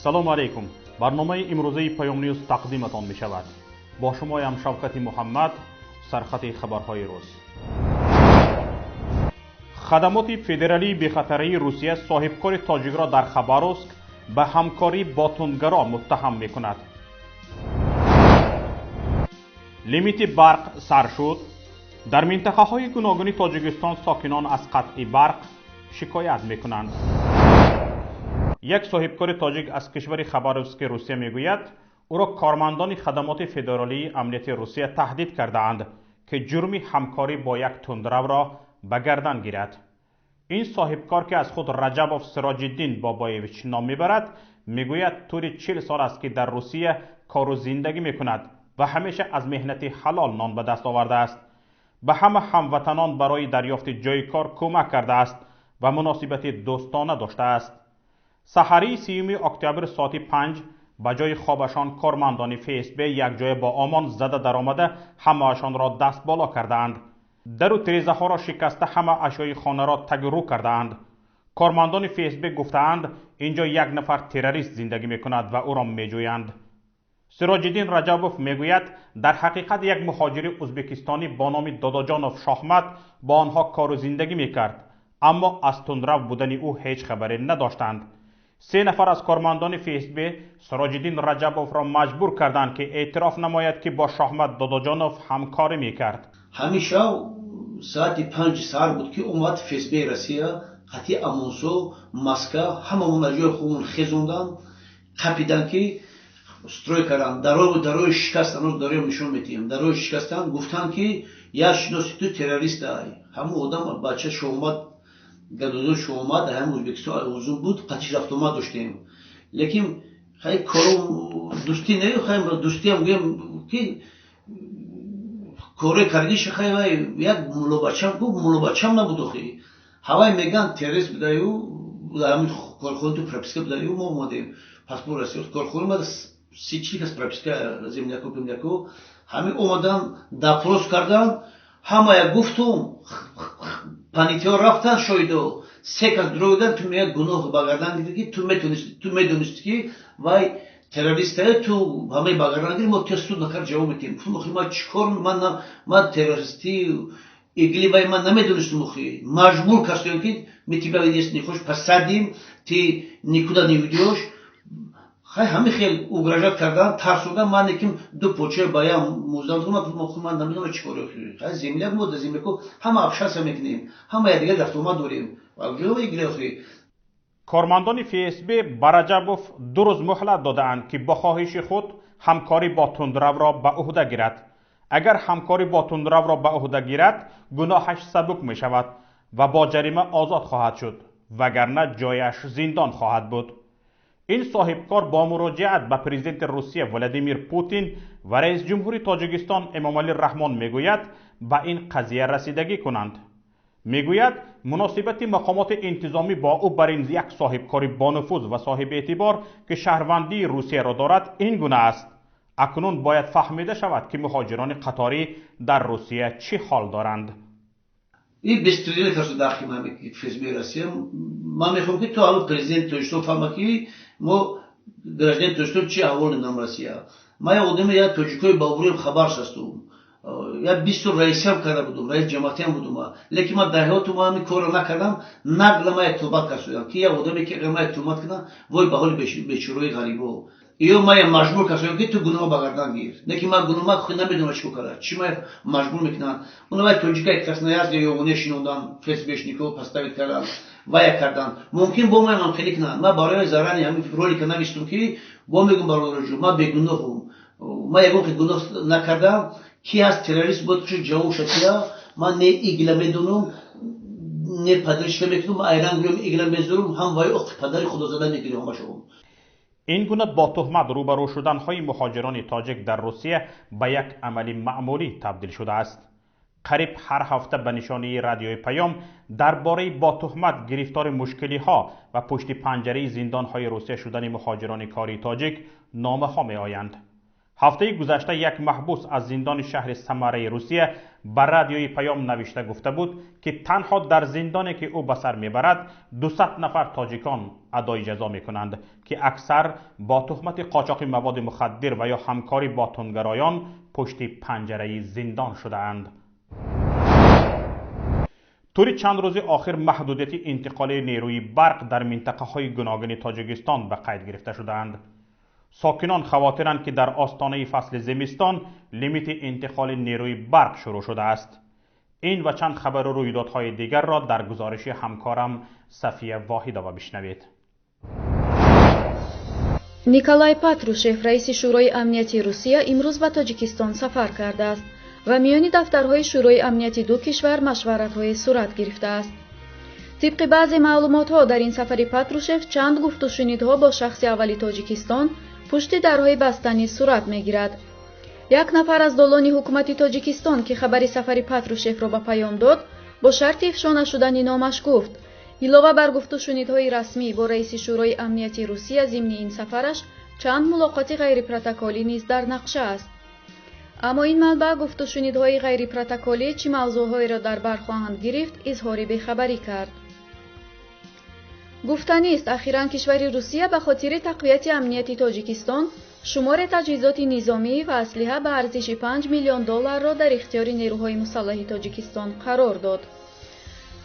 салому алейкум. барномаи имрӯзаи Паём Ньюз тақдиматон мешавад. бо шумоям Шавкати Муҳаммад, сархати хабарҳои рӯз. хадамоти федералии бехатарии Русия соҳибкори тоҷикро дар Хабаровск ба ҳамкорӣ бо тунгаро муттаҳам мекунад. лимити барқ сар шуд. дар минтақаҳои гуногуни Тоҷикистон сокинон аз қатъи барқ шикоят мекунанд. як соҳибкори тоҷик аз кишвари Хабаровски Русия мегӯяд, ӯро кормандони хадамоти федералии амнияти Русия таҳдид кардаанд ки ҷурми ҳамкорӣ бо як тундравро ба гардан гирад. ин соҳибкор ки аз худ Раҷабов Сироҷиддин Бобоевич ном мебарад, мегӯяд тури 40 сол аст ки дар Русия кору зиндагӣ мекунад ва ҳамеша аз меҳнати ҳалол нон ба даст овардааст. ба ҳама ҳамватанон барои дарёфти ҷойи кор кӯмак кардааст ва муносибати дӯстона доштааст. саҳарии 3 октябр соати 5 ба ҷои хобашон кормандони ФСБ якҷоя бо омон зада даромада ҳамаашонро даст боло кардаанд. дару тирезаҳоро шикаста ҳама ашёи хонаро тагрӯ кардаанд. кормандони ФСБ гуфтаанд, инҷо як нафар террорист зиндагӣ мекунад ва ӯро меҷӯянд. Сироҷиддин Раҷабов мегӯяд, дар ҳақиқат як муҳоҷири ӯзбекистонӣ бо номи Додоҷонов Шоҳмат бо онҳо кору зиндагӣ мекард, аммо аз тундрав будани ӯ ҳеҷ хабаре надоштанд. 3 нафар аз кормандони ФСБ Сироҷиддин Раҷабовро маҷбур карданд ки эътироф намояд ки бо Шоҳмат Додоҷонов ҳамкорӣ мекард. ҳамиша соати 5 сар буд ки омад ФСБ Россия қатъи Амонсо, Москва ҳамамон аз ҷои худмон хезондан, қапидан ки строй кардан, дарои шикастан, дарои нишон метиҳем, дарои шикастан гуфтан ки як шиноси ту террорист ай. ҳамун одам бача Шоҳмат гадодо Шоҳмат ҳам Ӯзбекистон узун буд, қатъи рафтомад доштем. лекин хай кору дӯстӣ не, хай дӯстӣ ҳам гӯем ки коре кардиш хай як мулобачам гуфт, мулобачам набуд охи. ҳавай меган террорист будаю, ҳамин корхона ту прописка будаю, мо омадем паспорт Россия корхона мада 30 кас прописка земляко ҳамин омадан допрос кардан, ҳамая гуфтум панитиҳо рафтан шоҳидо 3 кас дуроидан, ту меяд гуноҳ ба гардан гирӣ ки ту медонисти ки вай террорист ай, ту ҳамаи ба гардан гирӣ, мо суд накард ҷавоб метиҳем. Гуфтум охи ман чикор, ман террористӣ игли вай ман намедонистум, охи маҷбур кардем ки ми тебя есть не хочешь посадим, ты никуда не уйдешь. хай ҳамин хел угрожат кардан, тарсодан, ман яким ду поча баян муздан гуфтам, ман намедонам чӣ коре. хай земляк мо да земляко ҳама общаться мекунем, ҳама якдигар рафтомад дорем. ҷавоби игли охи. кормандони ФСБ ба Раҷабов 2 рӯз муҳлат додаанд ки бо хоҳиши худ ҳамкорӣ бо тундравро ба уҳда гирад. агар ҳамкорӣ бо тундравро ба уҳда гирад, гуноҳаш сабук мешавад ва бо ҷарима озод хоҳад шуд, вагарна ҷояш зиндон хоҳад буд. ин соҳибкор бо муроҷиат ба президенти Русия Владимир Путин ва раисҷумҳури Тоҷикистон Эмомалӣ Раҳмон мегӯяд, ба ин қазия расидагӣ кунанд. мегӯяд, муносибати мақомоти интизомӣ бо ӯ бар ин як соҳибкори бонуфуз ва соҳибеътибор ки шаҳрвандии Русияро дорад ин гуна аст. акнун бояд фаҳмида шавад ки муҳоҷирони қаторӣ дар Русия чӣ ҳол доранд. ин беспредел кард дахи ФСБ Россия. ман мехоҳам ки ту ҳамин президент Тоҷикистон фаҳма ки мо гражданин Тоҷикистон чӣ аҳвол нам Россия. ман як одами як тоҷикои бобурем хабарш ҳастум. як 20 сол раисиам карда будум, раис ҷамоатиам будум, лекин ман дар ҳаётум ҳамин корро накардам. нақла ман тӯҳмат кард ки як одаме ки агар ман тӯҳмат кардам, вой ба ҳоли бечораи ғарибо. ё ман маҷбур кардам ки ту гуноҳ ба гардан гир. лекин ман гуноҳ ман намедонам чӣ кора. чӣ ман маҷбур мекунанд. оно тоҷика красноярск ёгоне шинондан, ФСБшников поставид кардан, вая кардан. мумкин бо ман хамхелӣ кунанд. ман барои зарани ҳамин ролика навистум ки бо мегум бародарҷон, ман бегуноҳум. ман ягон ки гуноҳ накардам. ки ҳаст террорист бояд хуши ҷавоб шатия. ман не игла медонам, не падришка мекунам, айран гӯям игла мезорам, ҳам вай оқи падари худозада мегирам ҳамашон. ин гуна бо туҳмат рӯбарӯ шуданҳои муҳоҷирони тоҷик дар Русия ба як амали маъмулӣ табдил шудааст. қариб ҳар ҳафта ба нишонии радиои Паём дар бораи бо туҳмат гирифтори мушкилиҳо ва пушти панҷараи зиндонҳои Русия шудани муҳоҷирони кори тоҷик номаҳо меоянд. هفته گذشته یک محبوس از زندان شهر سمره روسیه بر رادیوی پیام نوشته گفته بود که تنها در زندانی که او به سر میبرد 200 نفر تاجیکان ادای جزا میکنند که اکثر با تهمت قاچاق مواد مخدر و یا همکاری با تندگرایان پشت پنجره زندان شده اند. طوری چند روز آخر محدودیت انتقال نیروی برق در منطقه های گوناگون تاجیکستان به قید گرفته شدند. ساکنان خواطرند که در آستانه فصل زمستان لیمیت انتقال نیروی برق شروع شده است. این و چند خبر و رویدادهای دیگر را در گزارش همکارم صفیه واحدова بشنوید. نیکولای پاتروشف رئیس شورای امنیتی روسیه امروز به تاجیکستان سفر کرده است و میان دفترهای شورای امنیتی دو کشور مشورت‌های صورت گرفته است. طبق بعضی معلومات‌ها در این سفر پاتروشف چند گفت و شنیدها با شخص اولی تاجیکستان پشت درهای بستنی صورت می‌گیرد. یک نفر از دولان حکومت تاجیکستان که خبر سفر پاتروشف را به پیام داد با شرط افشا نشدن نامش گفت علاوه بر گفت و شنیدهای رسمی با رئیس شورای امنیتی روسیه ضمن این سفرش چند ملاقات غیر پروتکلی نیز در نقشه است. اما این منبع گفت و شنیدهای غیر پروتکلی چه موضوعهایی را در بر خواهند گرفت اظهار بیخبری کرد. گفتنی است اخیراً کشور روسیه به خاطر تقویت امنیت تاجیکستان شمار تجهیزات نظامی و اسلحه به ارزش 5 میلیون دلار را در اختیار نیروهای مسلح تاجیکستان قرار داد.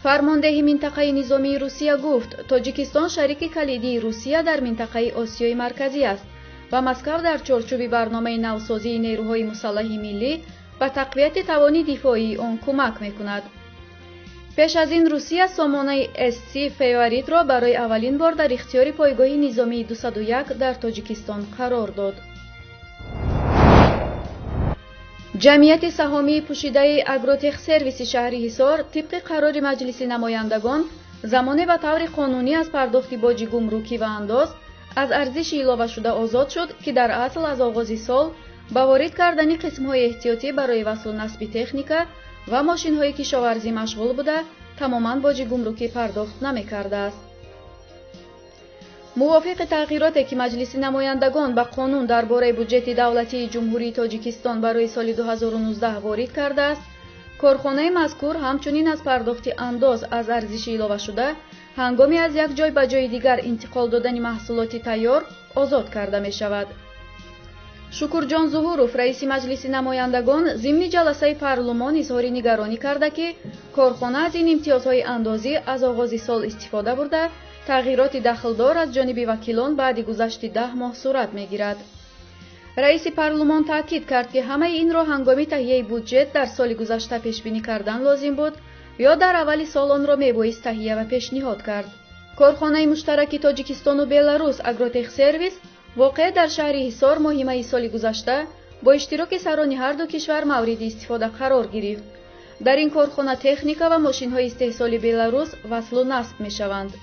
فرمانده منطقه نظامی روسیه گفت تاجیکستان شریک کلیدی روسیه در منطقه آسیای مرکزی است و مسکو در چارچوب برنامه نوسازی نیروهای مسلح ملی به تقویت توان دفاعی آن کمک می‌کند. پیش از این روسیه سامانه SC فیورید را برای اولین بار در اختیار پایگاه نظامی 201 در تاجیکستان قرار داد. جمعیت سهامی پوشیده اگروتک سرویس شهری حصار طبق قرار مجلس نمایندگان زمانه و طور قانونی از پرداخت باج گمرکی و انداز از ارزش علاوه شده آزاد شد که در اصل از آغاز سال با وارد کردن قسم‌های احتیاطی برای وصل و نصب تکنیکا و ماشین‌های کشاورزی مشغول بوده تماماً باج گمرکی پرداخت نمی‌کرده است. موافق تغییراتی که مجلس نمایندگان به قانون درباره بودجه دولتی جمهوری تاجیکستان برای سال 2019 وارد کرده است، کارخانه مذکور همچنین از پرداخت انداز از ارزش علاوه شده هنگامی از یک جای به جای دیگر انتقال دادن محصولات تیار آزاد کرده می شود. شکرجان ظهوروف رئیس مجلس نمایندگان ضمن جلسه پارلمان اظهار نگرانی کرده که کارخانه از این امتیازهای اندازی از آغاز سال استفاده برده تغییرات دخلدار از جانب وکیلان بعد گذشت 10 ماه صورت می‌گیرد. رئیس پارلمان تاکید کرد که همه این را هنگام تهیه بودجه در سال گذشته پیش بینی کردن لازم بود یا در اول سال آن را میبایست تهیه و پیشنهاد کرد. کارخانه مشترک تاجیکستان و بلاروس اگروتک سرویس واقع در شهر حصار ماه سال گذشته با اشتراک سران هر دو کشور مورد استفاده قرار گرفت. در این کارخانه تکنیکا و ماشین‌های استحصال بلاروس وصل و نصب می‌شوند.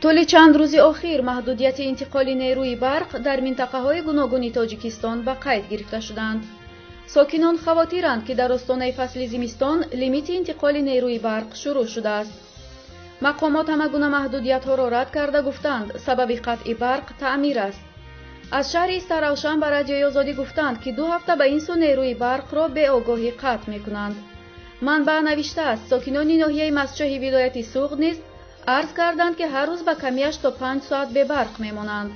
طول چند روز اخیر محدودیت انتقال نیروی برق در منطقه‌های گوناگون تاجیکستان به قید گرفته شدند. ساکنان خواطرند که در آستانه فصل زمستان لیمیت انتقال نیروی برق شروع شده است. مقامات همه گونه محدودیت‌ها را رد کرده گفتند سبب قطع برق تعمیر است. از شهر استروشن به رادیوی آزادی گفتند که 2 هفته به این سو نیروی برق را به آگاهی قطع می‌کنند. منبع نوشته است ساکنان ناحیه مسچهی ولایت سوغد نیز عرض کردند که هر روز به کمیش تا 5 ساعت به برق میمانند.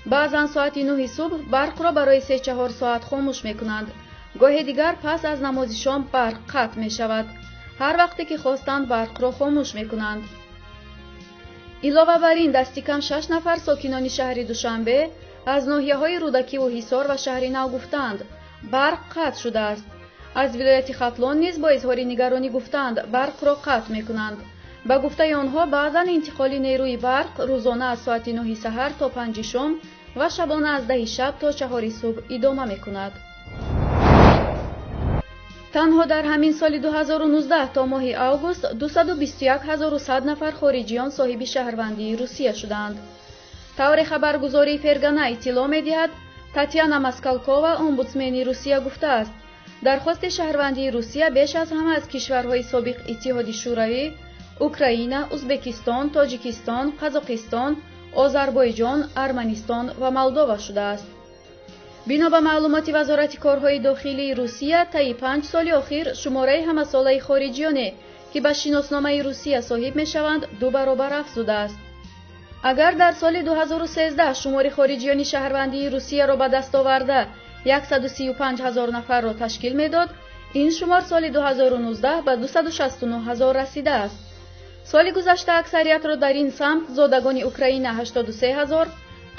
بعضا ساعت 9 صبح برق را برای 3-4 ساعت خاموش میکنند. گاه دیگر پس از نماز شام برق قطع می شود. هر وقتی که خواستند برق را خاموش میکنند. علاوه بر این دستی کم 6 نفر ساکنان شهر دوشنبه از ناحیه‌های رودکی و حصار و شهر نو گفتند برق قطع شده است. از ولایت ختلان نیز با اظهار نگرانی گفتند برق را قطع میکنند. با گفته آنها بعضا انتقال نیروی برق روزانه از ساعت 9 سحر تا 5 شام و شبانه از 10 شب تا 4 صبح ادامه میکند. تنها در همین سال 2019 تا ماه آگوست 221100 نفر خارجیان صاحب شهروندی روسیه شدند. طور خبرگزاری فرگانه اطلاع می‌دهد تاتیانا ماسکالکووا امبودسمن روسیه گفته است درخواست شهروندی روسیه بیش از همه از کشورهای سابق اتحاد شوروی، اوکراین، ازبکستان، تاجیکستان، قزاقستان، آذربایجان، ارمنستان و مولداوا شده است. بنا به معلومات وزارت کارهای داخلی روسیه، طی 5 سال اخیر شماره همساله خارجیانی که به شناسنامه روسیه صاحب میشوند 2 برابر افزوده است. اگر در سال 2013 شمار خارجیان شهروندی روسیه را به دست آورده 135,000 نفر را تشکیل میداد، این شمار سال 2019 به 269,000 رسیده است. سال گذشته اکثریت را در این سمت زادگان اوکراین 83,000،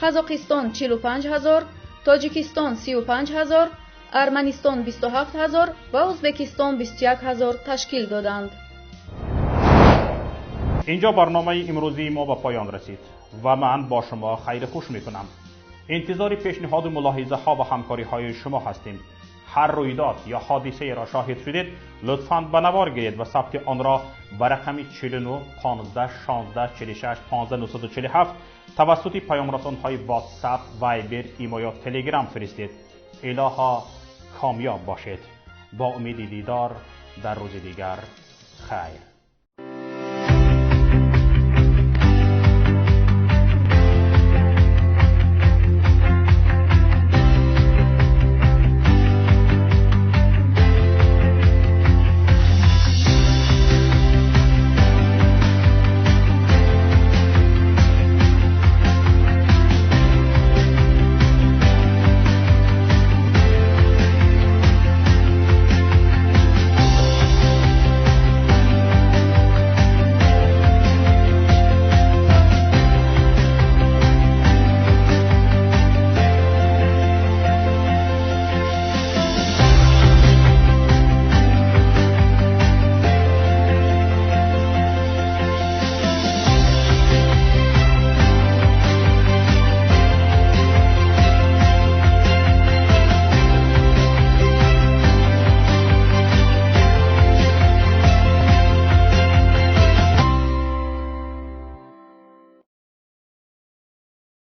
قزاقستان 45,000، تاجیکستان 35,000، ارمنستان 27,000 و ازبکستان 21,000 تشکیل دادند. اینجا برنامه امروزی ما به پایان رسید و من با شما خیر خوش میکنم. انتظار پیشنهاد و ملاحظه ها و همکاری های شما هستیم. هر رویداد یا حادثه را شاهد شدید لطفاً به نوار گیرید و ثبت آن را به رقم 49 15 16 46 15 947 توسط پیامرسان های واتساپ، وایبر، ایمو یا تلگرام فرستید. الها کامیاب باشید. با امید دیدار در روز دیگر. خیر.